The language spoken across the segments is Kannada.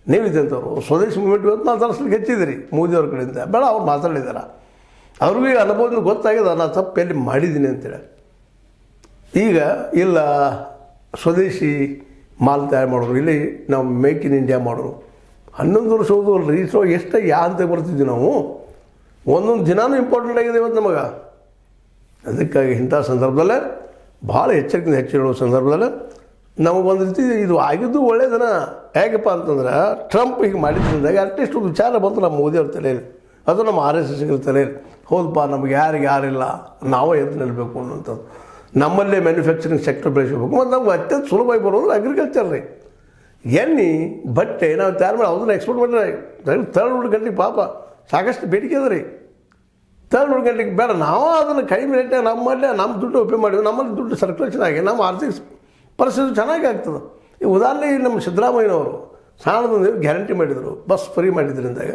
ನೀವಿದ್ದಂಥವ್ರು ಸ್ವದೇಶಿ ಮೂವ್ಮೆಂಟ್ ಇವತ್ತು ಮಾತಾಡಿಸ್ಲಿಕ್ಕೆ ಹೆಚ್ಚಿದಿರಿ ಮೋದಿಯವ್ರ ಕಡೆಯಿಂದ ಬೇಡ ಅವ್ರು ಮಾತಾಡಿದಾರ ಅವ್ರಿಗೂ ಈಗ ಅನುಭವದಿಂದ ಗೊತ್ತಾಗಿದೆ ನಾನು ತಪ್ಪು ಎಲ್ಲಿ ಮಾಡಿದ್ದೀನಿ ಅಂತೇಳಿ. ಈಗ ಇಲ್ಲ ಸ್ವದೇಶಿ ಮಾಲ್ ತಯಾರು ಮಾಡೋರು, ಇಲ್ಲಿ ನಾವು ಮೇಕ್ ಇನ್ ಇಂಡಿಯಾ ಮಾಡೋರು. 11 ವರ್ಷ ಹೋದವಲ್ರಿ ಸೊ ಎಷ್ಟು ಅಂತ ಬರ್ತಿದ್ವಿ ನಾವು. ಒಂದೊಂದು ದಿನಾನೂ ಇಂಪಾರ್ಟೆಂಟ್ ಆಗಿದೆ ಇವತ್ತು ನಮಗೆ. ಅದಕ್ಕಾಗಿ ಇಂಥ ಸಂದರ್ಭದಲ್ಲೇ ಭಾಳ ಎಚ್ಚರಿಕೆಯಿಂದ ಹೆಚ್ಚಿಡುವ ಸಂದರ್ಭದಲ್ಲಿ ನಮಗೊಂದು ರೀತಿ ಇದು ಆಗಿದ್ದು ಒಳ್ಳೆಯದನ. ಹೇಗಪ್ಪ ಅಂತಂದ್ರೆ ಟ್ರಂಪ್ ಹೀಗೆ ಮಾಡಿದ್ರಿಂದಾಗ ಅಟ್ಲೀಸ್ಟ್ ಒಂದು ವಿಚಾರ ಬಂತು ನಮ್ಮ ಮೋದಿಯವ್ರ ತಲೆಯಲ್ಲಿ, ಅದು ನಮ್ಮ RSS ತಲೆಯಲ್ಲಿ. ಹೌದಪ್ಪ ನಮ್ಗೆ ಯಾರಿಲ್ಲ ನಾವೇ ಎದ್ದು ನಿಲ್ಲಬೇಕು ಅನ್ನೋಂಥದ್ದು. ನಮ್ಮಲ್ಲೇ ಮ್ಯಾನುಫ್ಯಾಕ್ಚರಿಂಗ್ ಸೆಕ್ಟರ್ ಬೆಳೆಸಬೇಕು. ಮತ್ತು ನಮ್ಗೆ ಅತ್ಯಂತ ಸುಲಭವಾಗಿ ಬರೋದು ಅಗ್ರಿಕಲ್ಚರ್ ರೀ. ಎಣ್ಣೆ ಬಟ್ಟೆ ನಾವು ತಯಾರು ಮಾಡಿ ಅದನ್ನು ಎಕ್ಸ್ಪೋರ್ಟ್ ಮಾಡಿರಿ. 3 ಗಂಟೆಗೆ ಪಾಪ ಸಾಕಷ್ಟು ಬೇಡಿಕೆ ಅದ ರೀ. 3 ಗಂಟೆಗೆ ಬೇಡ ನಾವು ಅದನ್ನು ಕಡಿಮೆ ರೇಟ್ನಾಗ ನಮ್ಮಲ್ಲೇ ನಮ್ಮ ದುಡ್ಡು ಉಪಯೋಗ ಮಾಡಿವಿ. ನಮ್ಮಲ್ಲಿ ದುಡ್ಡು ಸರ್ಕ್ಯುಲೇಷನ್ ಆಗಿ ನಮ್ಮ ಆರ್ಥಿಕ ಪರಿಸ್ಥಿತಿ ಚೆನ್ನಾಗಿ ಆಗ್ತದೆ. ಈ ಉದಾಹರಣೆ ನಮ್ಮ ಸಿದ್ದರಾಮಯ್ಯನವರು ಸಾಣದ ಗ್ಯಾರಂಟಿ ಮಾಡಿದರು, ಬಸ್ ಫ್ರೀ ಮಾಡಿದ್ರಿಂದಾಗ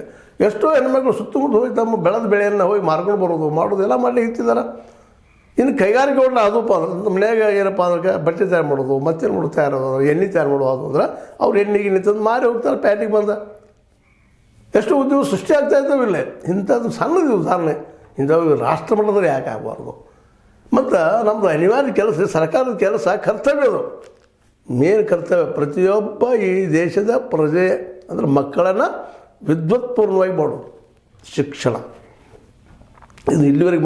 ಎಷ್ಟೋ ಹೆಣ್ಮಕ್ಳು ಸುತ್ತಮುತ್ತ ಹೋಗಿ ತಮ್ಮ ಬೆಳೆದ ಬೆಳೆಯನ್ನು ಹೋಗಿ ಮಾರ್ಕೊಂಡು ಬರೋದು ಮಾಡೋದು ಎಲ್ಲ ಮಾಡಲಿ ಇರ್ತಿದ್ದಾರೆ. ಇನ್ನು ಕೈಗಾರಿಕೆಗಳನ್ನ ಅದಪ್ಪ ಅಂದ್ರೆ ನಮ್ಮ ಮನ್ಯಾಗ ಏನಪ್ಪ ಅಂದ್ರೆ ಬಟ್ಟೆ ತಯಾರು ಮಾಡೋದು, ಮತ್ತೇನು ಮಾಡೋದು ತಯಾರೋದು, ಎಣ್ಣೆ ತಯಾರು ಮಾಡೋದು ಅಂದ್ರೆ ಅವ್ರು ಎಣ್ಣೆಗೆ ತಂದು ಮಾರಿ ಹೋಗ್ತಾರೆ. ಪ್ಯಾಟಿಗೆ ಬಂದ ಎಷ್ಟು ಉದ್ಯೋಗ ಸೃಷ್ಟಿ ಆಗ್ತಾ ಇದ್ದಾವಿಲ್ಲ. ಇಂಥದ್ದು ಸಣ್ಣದು ಉದಾಹರಣೆ. ಇಂಥವು ರಾಷ್ಟ್ರ ಮಟ್ಟದಲ್ಲಿ ಯಾಕೆ ಆಗಬಾರ್ದು? ಮತ್ತು ನಮ್ಮದು ಅನಿವಾರ್ಯ ಕೆಲಸ, ಸರ್ಕಾರದ ಕೆಲಸ, ಕರ್ತವ್ಯ. ಅದು ಮೇನ್ ಕರ್ತವ್ಯ. ಪ್ರತಿಯೊಬ್ಬ ಈ ದೇಶದ ಪ್ರಜೆ ಅಂದರೆ ಮಕ್ಕಳನ್ನು ವಿದ್ವತ್ಪೂರ್ಣವಾಗಿ ಮಾಡೋದು ಶಿಕ್ಷಣ. ಇದು ಇಲ್ಲಿವರೆಗೆ